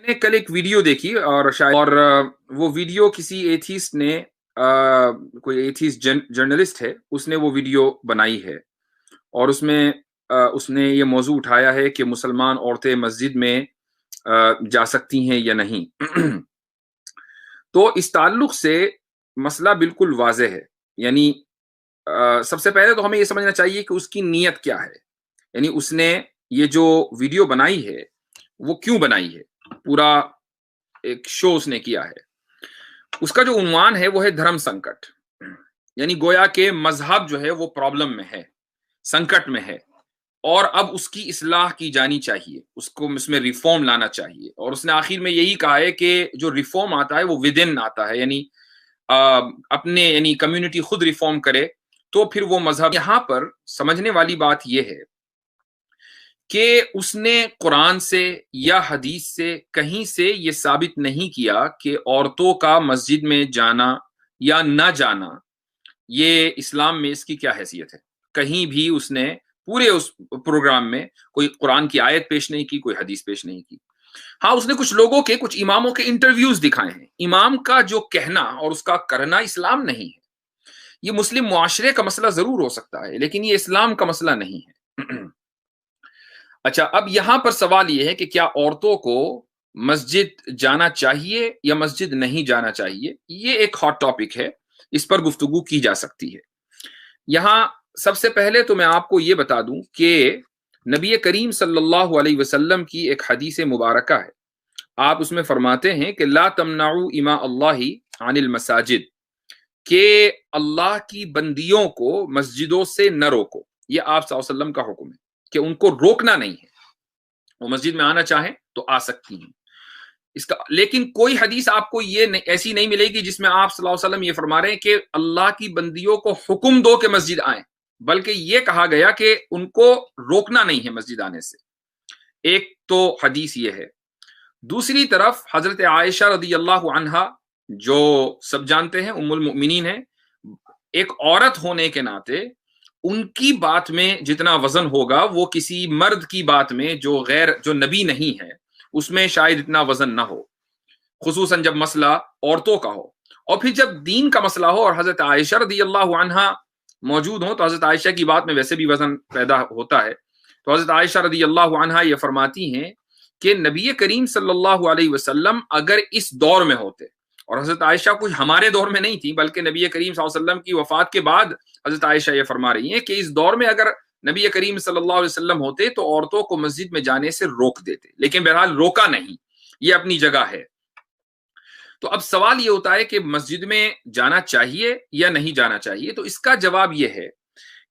मैंने कल एक वीडियो देखी और शायद वो वीडियो किसी एथीस्ट ने कोई एथीस्ट जर्नलिस्ट है, उसने वो वीडियो बनाई है और उसमें उसने ये मौजू उठाया है कि मुसलमान औरतें मस्जिद में जा सकती हैं या नहीं। तो इस ताल्लुक से मसला बिल्कुल वाज़ेह है। यानी सबसे पहले तो हमें ये समझना चाहिए कि उसकी नीयत क्या है। यानी उसने ये जो वीडियो बनाई है, वो क्यों बनाई है? पूरा एक शो उसने किया है। उसका जो उन्वान है वो है धर्म संकट। यानी गोया के मजहब जो है वो प्रॉब्लम में है, संकट में है और अब उसकी इस्लाह की जानी चाहिए, उसको इसमें रिफॉर्म लाना चाहिए। और उसने आखिर में यही कहा है कि जो रिफॉर्म आता है वो विद इन आता है, यानी अपने यानी कम्युनिटी खुद रिफॉर्म करे तो फिर वो मजहब। यहां पर समझने वाली बात यह है कि उसने कुरान से या हदीस से कहीं से ये साबित नहीं किया कि औरतों का मस्जिद में जाना या ना जाना, ये इस्लाम में इसकी क्या हैसियत है। कहीं भी उसने पूरे उस प्रोग्राम में कोई कुरान की आयत पेश नहीं की, कोई हदीस पेश नहीं की। हाँ, उसने कुछ लोगों के, कुछ इमामों के इंटरव्यूज दिखाए हैं। इमाम का जो कहना और उसका करना इस्लाम नहीं है। ये मुस्लिम मुआशरे का मसला जरूर हो सकता है, लेकिन ये इस्लाम का मसला नहीं है। अच्छा, अब यहां पर सवाल यह है कि क्या औरतों को मस्जिद जाना चाहिए या मस्जिद नहीं जाना चाहिए। ये एक हॉट टॉपिक है, इस पर गुफ्तगू की जा सकती है। यहां सबसे पहले तो मैं आपको ये बता दूं कि नबी करीम सल्लल्लाहु अलैहि वसल्लम की एक हदीस मुबारका है। आप उसमें फरमाते हैं कि ला तमनाउ इमा अल्लाहि अनिल मसाजिद, के अल्लाह की बंदियों को मस्जिदों से न रोको। ये आप सल्लल्लाहु अलैहि वसल्लम का हुक्म है कि उनको रोकना नहीं है। वो मस्जिद में आना चाहें तो आ सकती हैं। इसका लेकिन कोई हदीस आपको ये ऐसी नहीं मिलेगी जिसमें आप सल्लल्लाहु अलैहि वसल्लम ये फरमा रहे हैं कि अल्लाह की बंदियों को हुक्म दो कि मस्जिद आए, बल्कि ये कहा गया कि उनको रोकना नहीं है मस्जिद आने से। एक तो हदीस ये है। दूसरी तरफ हजरत आयशा रदी अल्लाह अन्हा, जो सब जानते हैं उम्मुल मुमिनीन है, एक औरत होने के नाते उनकी बात में जितना वजन होगा वो किसी मर्द की बात में जो नबी नहीं है उसमें शायद इतना वजन ना हो, खुसूसन जब मसला औरतों का हो। और फिर जब दीन का मसला हो और हजरत आयशा रदी अल्लाह अन्हा मौजूद हो तो हजरत आयशा की बात में वैसे भी वजन पैदा होता है। तो हजरत आयशा रदी अल्लाह अन्हा ये फरमाती हैं कि नबी करीम सल्लल्लाहु अलैहि वसल्लम अगर इस दौर में होते, और हजरत आयशा कुछ हमारे दौर में नहीं थी बल्कि नबी करीम सल्लल्लाहु अलैहि वसल्लम की वफात के बाद हजरत आयशा ये फरमा रही हैं कि इस दौर में अगर नबी करीम सल्लल्लाहु अलैहि वसल्लम होते तो औरतों को मस्जिद में जाने से रोक देते, लेकिन बहरहाल रोका नहीं, ये अपनी जगह है। तो अब सवाल ये होता है कि मस्जिद में जाना चाहिए या नहीं जाना चाहिए। तो इसका जवाब ये है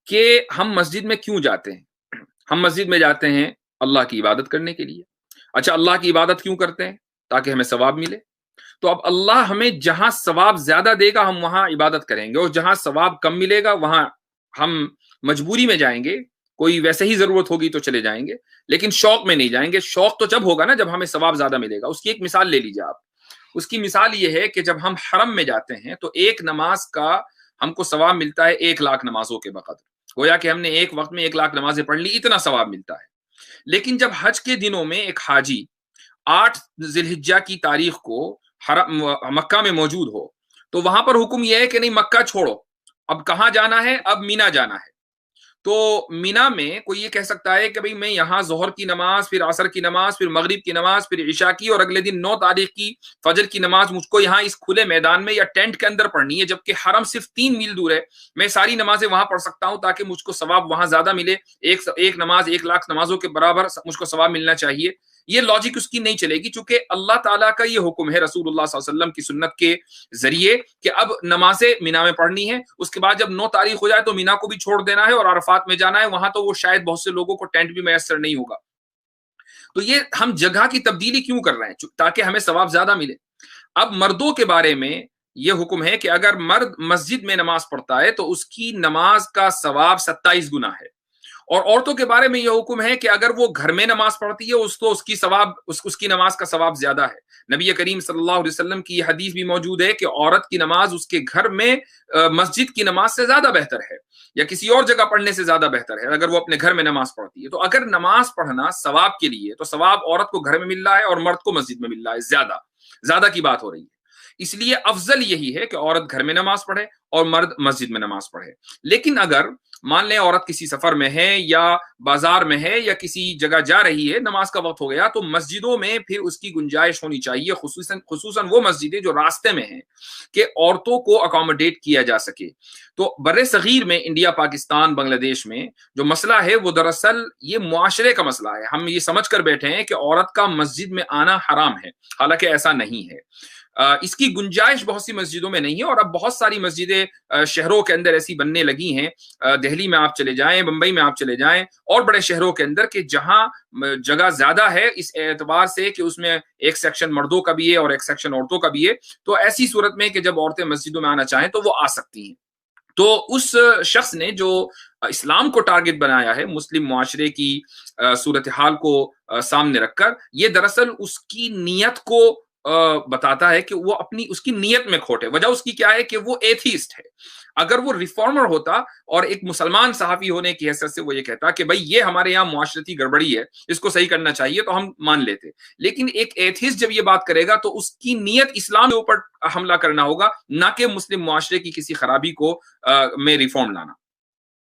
कि हम मस्जिद में क्यों जाते हैं। हम मस्जिद में जाते हैं अल्लाह की इबादत करने के लिए। अच्छा, अल्लाह की इबादत क्यों करते हैं? ताकि हमें सवाब मिले। तो अब अल्लाह हमें जहां सवाब ज्यादा देगा हम वहां इबादत करेंगे, और जहां सवाब कम मिलेगा वहां हम मजबूरी में जाएंगे। कोई वैसे ही जरूरत होगी तो चले जाएंगे, लेकिन शौक में नहीं जाएंगे। शौक तो जब होगा ना जब हमें सवाब ज्यादा मिलेगा। उसकी एक मिसाल ले लीजिए आप। उसकी मिसाल ये है कि जब हम हरम में जाते हैं तो एक नमाज का हमको सवाब मिलता है 1 लाख नमाजों के बकदर। गोया कि हमने एक वक्त में 1 लाख नमाजें पढ़ ली, इतना सवाब मिलता है। लेकिन जब हज के दिनों में एक हाजी 8 जिलहिज्जा की तारीख को मक्का में मौजूद हो तो वहां पर हुक्म यह है कि नहीं, मक्का छोड़ो, अब कहां जाना है, अब मीना जाना है। तो मीना में कोई ये कह सकता है कि भाई मैं यहाँ जोहर की नमाज, फिर असर की नमाज, फिर मगरिब की नमाज, फिर इशा की, और अगले दिन 9 तारीख की फजर की नमाज मुझको यहाँ इस खुले मैदान में या टेंट के अंदर पढ़नी है, जबकि हरम सिर्फ 3 मील दूर है। मैं सारी नमाजें वहां पढ़ सकता हूँ ताकि मुझको सवाब वहां ज्यादा मिले। एक नमाज 1 लाख नमाजों के बराबर मुझको सवाब मिलना चाहिए। ये लॉजिक उसकी नहीं चलेगी, चूंकि अल्लाह ताला का ये हुक्म है रसूलुल्लाह सल्लल्लाहु अलैहि वसल्लम की सुन्नत के जरिए कि अब नमाजें मीना में पढ़नी है। उसके बाद जब 9 तारीख हो जाए तो मीना को भी छोड़ देना है और अरफात में जाना है। वहां तो वो शायद बहुत से लोगों को टेंट भी मैसर नहीं होगा। तो ये हम जगह की तब्दीली क्यों कर रहे हैं? ताकि हमें सवाब ज्यादा मिले। अब मर्दों के बारे में यह हुक्म है कि अगर मर्द मस्जिद में नमाज पढ़ता है तो उसकी नमाज का सवाब 27 गुना है, اور عورتوں کے بارے میں یہ حکم ہے کہ اگر وہ گھر میں نماز پڑھتی ہے اس کی نماز کا ثواب زیادہ ہے۔ نبی کریم صلی اللہ علیہ وسلم کی یہ حدیث بھی موجود ہے کہ عورت کی نماز اس کے گھر میں مسجد کی نماز سے زیادہ بہتر ہے، یا کسی اور جگہ پڑھنے سے زیادہ بہتر ہے اگر وہ اپنے گھر میں نماز پڑھتی ہے۔ تو اگر نماز پڑھنا ثواب کے لیے، تو ثواب عورت کو گھر میں مل رہا ہے اور مرد کو مسجد میں مل رہا ہے، زیادہ کی بات ہو رہی ہے۔ اس لیے افضل یہی ہے کہ عورت گھر میں نماز پڑھے اور مرد مسجد میں نماز پڑھے۔ لیکن اگر مان لیں عورت کسی سفر میں ہے یا بازار میں ہے یا کسی جگہ جا رہی ہے، نماز کا وقت ہو گیا، تو مسجدوں میں پھر اس کی گنجائش ہونی چاہیے، خصوصاً وہ مسجدیں جو راستے میں ہیں، کہ عورتوں کو اکوموڈیٹ کیا جا سکے۔ تو بر صغیر میں، انڈیا، پاکستان، بنگلہ دیش میں جو مسئلہ ہے وہ دراصل یہ معاشرے کا مسئلہ ہے۔ ہم یہ سمجھ کر بیٹھے ہیں کہ عورت کا مسجد میں آنا حرام ہے، حالانکہ ایسا نہیں ہے۔ اس کی گنجائش بہت سی مسجدوں میں نہیں ہے، اور اب بہت ساری مسجدیں شہروں کے اندر ایسی بننے لگی ہیں، دہلی میں آپ چلے جائیں، بمبئی میں آپ چلے جائیں، اور بڑے شہروں کے اندر، کہ جہاں جگہ زیادہ ہے اس اعتبار سے کہ اس میں ایک سیکشن مردوں کا بھی ہے اور ایک سیکشن عورتوں کا بھی ہے۔ تو ایسی صورت میں کہ جب عورتیں مسجدوں میں آنا چاہیں تو وہ آ سکتی ہیں۔ تو اس شخص نے جو اسلام کو ٹارگٹ بنایا ہے، مسلم معاشرے کی صورتحال کو سامنے رکھ کر، یہ دراصل اس کی نیت کو بتاتا ہے کہ وہ اس کی نیت میں کھوٹ ہے۔ وجہ اس کی کیا ہے کہ وہ ایتھیسٹ ہے۔ اگر وہ ریفارمر ہوتا اور ایک مسلمان صحافی ہونے کی حیثیت سے وہ یہ کہتا کہ بھئی یہ ہمارے یہاں معاشرتی گڑبڑی ہے، اس کو صحیح کرنا چاہیے، تو ہم مان لیتے۔ لیکن ایک ایتھیسٹ جب یہ بات کرے گا تو اس کی نیت اسلام کے اوپر حملہ کرنا ہوگا، نہ کہ مسلم معاشرے کی کسی خرابی کو میں ریفارم لانا۔